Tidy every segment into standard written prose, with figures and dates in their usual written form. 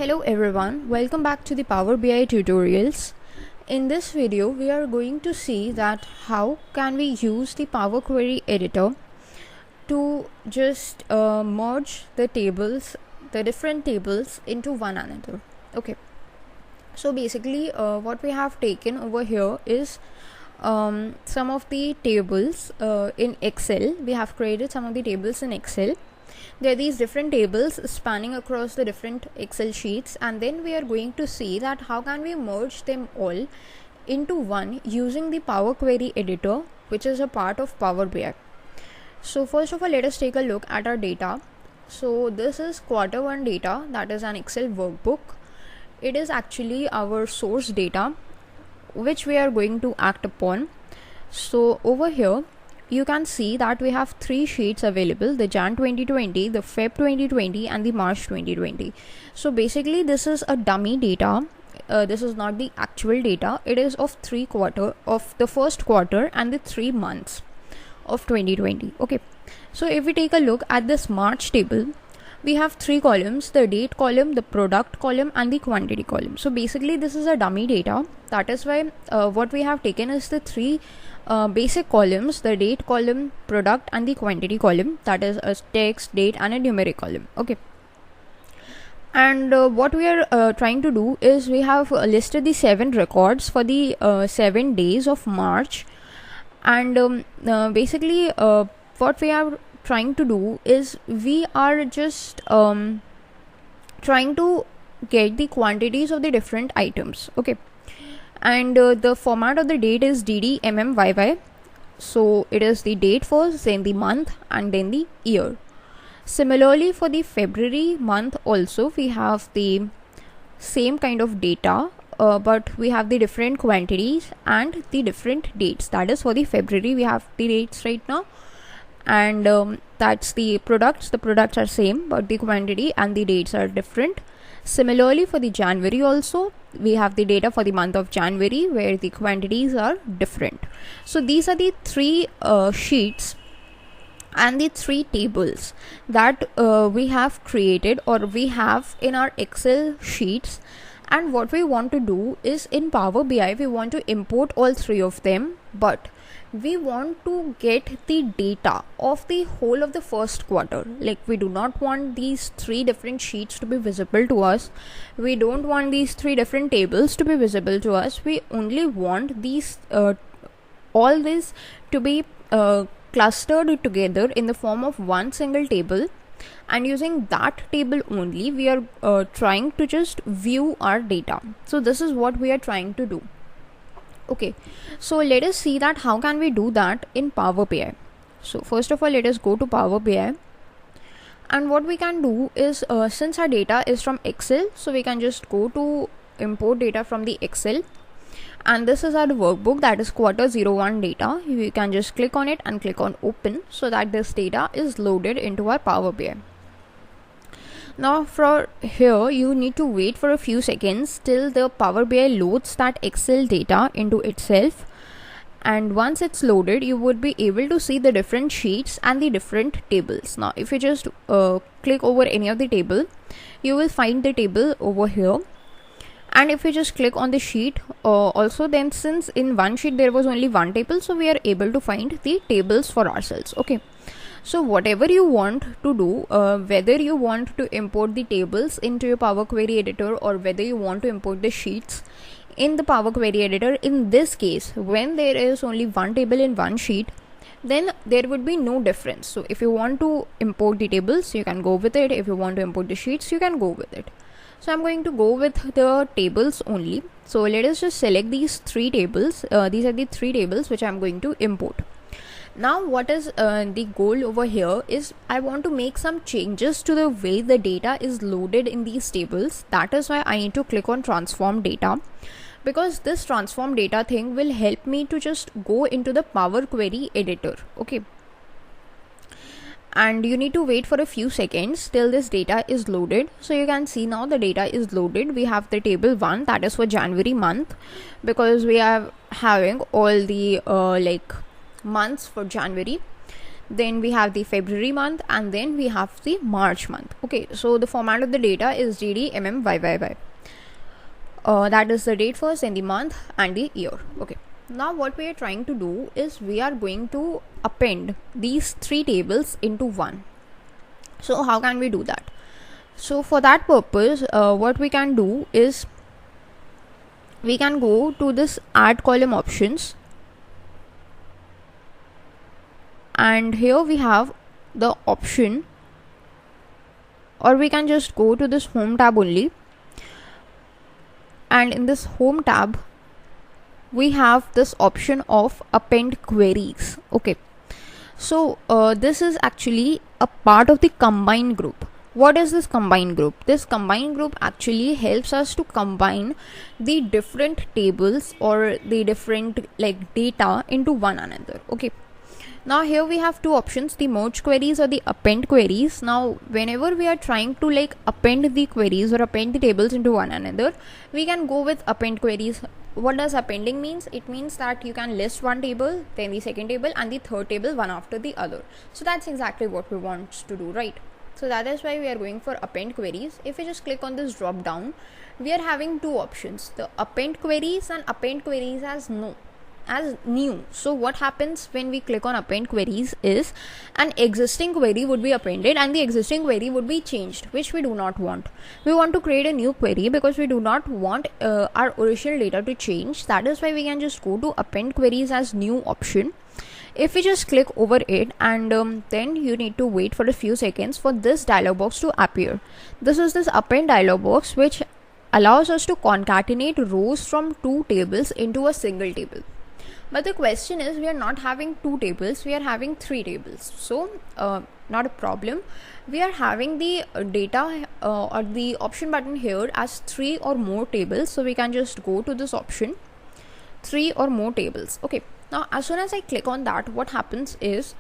Hello everyone, welcome back to the Power BI tutorials. In this video, we are going to see that how can we use the Power Query editor to just merge the tables, the different tables into one another. Okay, so basically what we have taken over here is some of the tables in Excel. We have created some of the tables in Excel. There are these different tables spanning across the different Excel sheets, and then we are going to see that how can we merge them all into one using the Power Query editor, which is a part of Power BI. So first of all, let us take a look at our data. So this is Q1 data, that is an Excel workbook. It is actually our source data which we are going to act upon. So over here you can see that we have three sheets available: the Jan 2020, the Feb 2020 and the March 2020. So basically this is a dummy data. This is not the actual data. It is of the first quarter and the 3 months of 2020. Okay, so if we take a look at this March table, we have three columns: the date column, the product column and the quantity column. So basically this is a dummy data. That is why what we have taken is the three basic columns: the date column, product and the quantity column, that is a text, date and a numeric column. Okay, and what we are trying to do is we have listed the 7 records for the 7 days of March, and basically what we are trying to do is we are just trying to get the quantities of the different items. Okay, and the format of the date is DDMMYY. So it is the date first, then the month and then the year. Similarly for the February month also we have the same kind of data, but we have the different quantities and the different dates. That is for the February we have the dates right now, and that's the products. The products are same but the quantity and the dates are different. Similarly for the January also we have the data for the month of January where the quantities are different. So these are the three sheets and the three tables that we have created or we have in our Excel sheets. And what we want to do is in Power BI we want to import all three of them, but we want to get the data of the whole of the first quarter. Like, we do not want these three different sheets to be visible to us. We don't want these three different tables to be visible to us. We only want these all this to be clustered together in the form of one single table, and using that table only we are trying to just view our data. So this is what we are trying to do. Okay, so let us see that how can we do that in Power BI. So first of all, let us go to Power BI, and what we can do is since our data is from Excel, so we can just go to import data from the Excel, and this is our workbook, that is Q1 data. You can just click on it and click on open so that this data is loaded into our Power BI. Now for here you need to wait for a few seconds till the Power BI loads that Excel data into itself, and once it's loaded you would be able to see the different sheets and the different tables. Now if you just click over any of the table, you will find the table over here, and if you just click on the sheet also, then since in one sheet there was only one table, so we are able to find the tables for ourselves. Okay, so whatever you want to do, whether you want to import the tables into your Power Query editor or whether you want to import the sheets in the Power Query editor, in this case when there is only one table in one sheet, then there would be no difference. So if you want to import the tables, you can go with it. If you want to import the sheets, you can go with it. So I'm going to go with the tables only. So let us just select these three tables. These are the three tables which I'm going to import. Now what is the goal over here is I want to make some changes to the way the data is loaded in these tables. That is why I need to click on transform data, because this transform data thing will help me to just go into the Power Query editor. Okay, and you need to wait for a few seconds till this data is loaded. So you can see now the data is loaded. We have the table 1, that is for January month, because we are having all the months for January. then we have the February month, and then we have the March month. Okay, so the format of the data is DDMMYYY. That is the date first, then the month and the year. Okay, now what we are trying to do is we are going to append these three tables into one. So how can we do that? So for that purpose, what we can do is we can go to this add column options, and here we have the option, or we can just go to this home tab only, and in this home tab we have this option of append queries. Okay, so this is actually a part of the combine group. What is this combine group? This combine group actually helps us to combine the different tables or the different like data into one another. Okay, now here we have two options, the merge queries or the append queries. Now whenever we are trying to like append the queries or append the tables into one another, we can go with append queries. What does appending means? It means that you can list one table, then the second table, and the third table one after the other. So that's exactly what we want to do, right? So that is why we are going for append queries. If we just click on this drop down, we are having two options, the append queries and append queries as new. So what happens when we click on append queries is an existing query would be appended and the existing query would be changed, which we do not want. We want to create a new query because we do not want our original data to change. That is why we can just go to append queries as new option. If we just click over it, and then you need to wait for a few seconds for this dialog box to appear. This is this append dialog box which allows us to concatenate rows from two tables into a single table. But the question is, we are not having two tables, we are having three tables. So not a problem. We are having the data or the option button here as three or more tables. So we can just go to this option, three or more tables. Okay, now as soon as I click on that, what happens is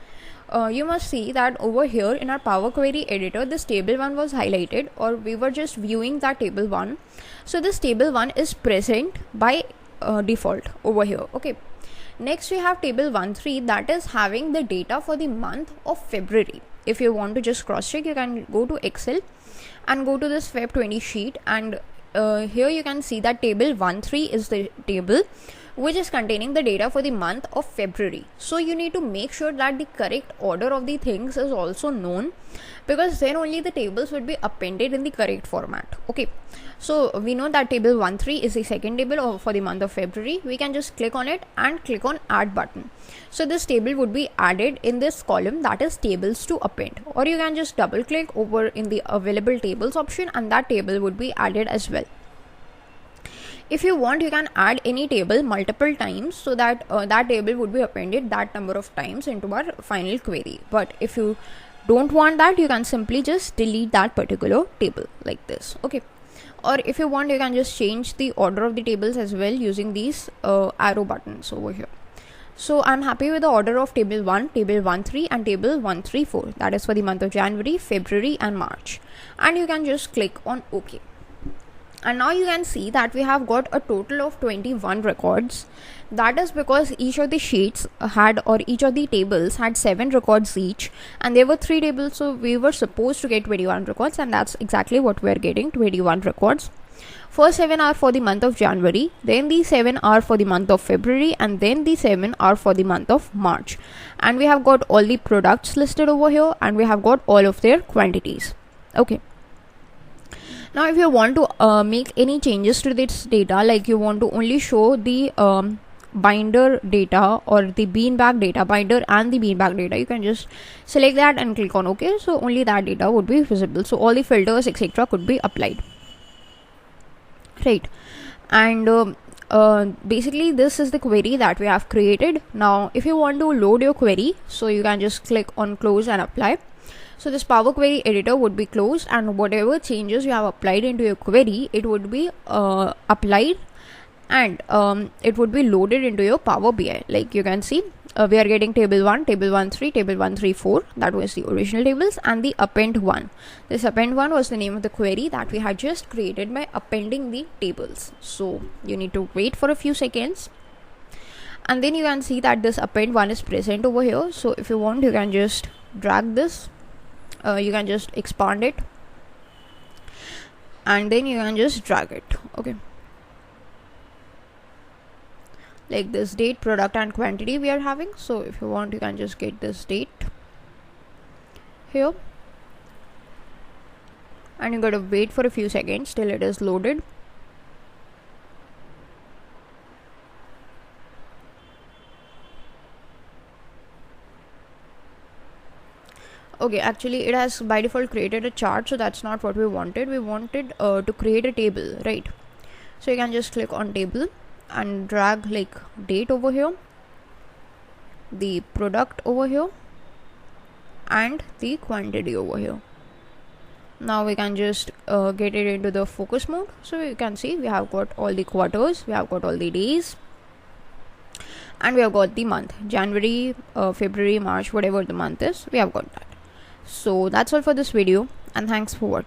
you must see that over here in our Power Query editor, this table 1 was highlighted, or we were just viewing that table 1. So this table 1 is present by default over here. Okay, next we have table 1.3 that is having the data for the month of February. If you want to just cross check, you can go to Excel and go to this Feb 20 sheet, and here you can see that table 1.3 is the table which is containing the data for the month of February. So you need to make sure that the correct order of the things is also known, because then only the tables would be appended in the correct format. Okay, so we know that table 1.3 is the second table for the month of February. We can just click on it and click on add button. So this table would be added in this column, that is tables to append, or you can just double click over in the available tables option and that table would be added as well. If you want, you can add any table multiple times so that that table would be appended that number of times into our final query. But if you don't want that, you can simply just delete that particular table like this. Okay, or if you want, you can just change the order of the tables as well using these arrow buttons over here. So I'm happy with the order of table 1, table 1.3 and table 1.3.4. That is for the month of January, February and March. And you can just click on OK. And now you can see that we have got a total of 21 records. That is because each of the sheets had, or each of the tables had 7 records each, and there were 3 tables, so we were supposed to get 21 records, and that's exactly what we're getting, 21 records. First 7 are for the month of January, then the 7 are for the month of February, and then the 7 are for the month of March. And we have got all the products listed over here, and we have got all of their quantities. Okay. Now if you want to make any changes to this data, like you want to only show the binder data or the beanbag data, binder and the beanbag data, you can just select that and click on OK. So only that data would be visible, so all the filters etc could be applied, right? And basically this is the query that we have created. Now if you want to load your query, so you can just click on close and apply. So this Power Query editor would be closed, and whatever changes you have applied into your query, it would be applied, and it would be loaded into your Power BI. Like you can see, we are getting table 1, table 1.3, table 1.3.4, that was the original tables, and the append 1. This append 1 was the name of the query that we had just created by appending the tables. So you need to wait for a few seconds. and then you can see that this append one is present over here. So if you want, you can just drag this, you can just expand it, and then you can just drag it. Okay, like this date, product and quantity we are having. So if you want, you can just get this date here, and you gotta wait for a few seconds till it is loaded. Okay, actually it has by default created a chart, so that's not what we wanted. We wanted to create a table, right? So you can just click on table and drag like date over here, the product over here, and the quantity over here. Now we can just get it into the focus mode. So you can see we have got all the quarters, we have got all the days, and we have got the month, January, February, March, whatever the month is, we have got that. So that's all for this video, and thanks for watching.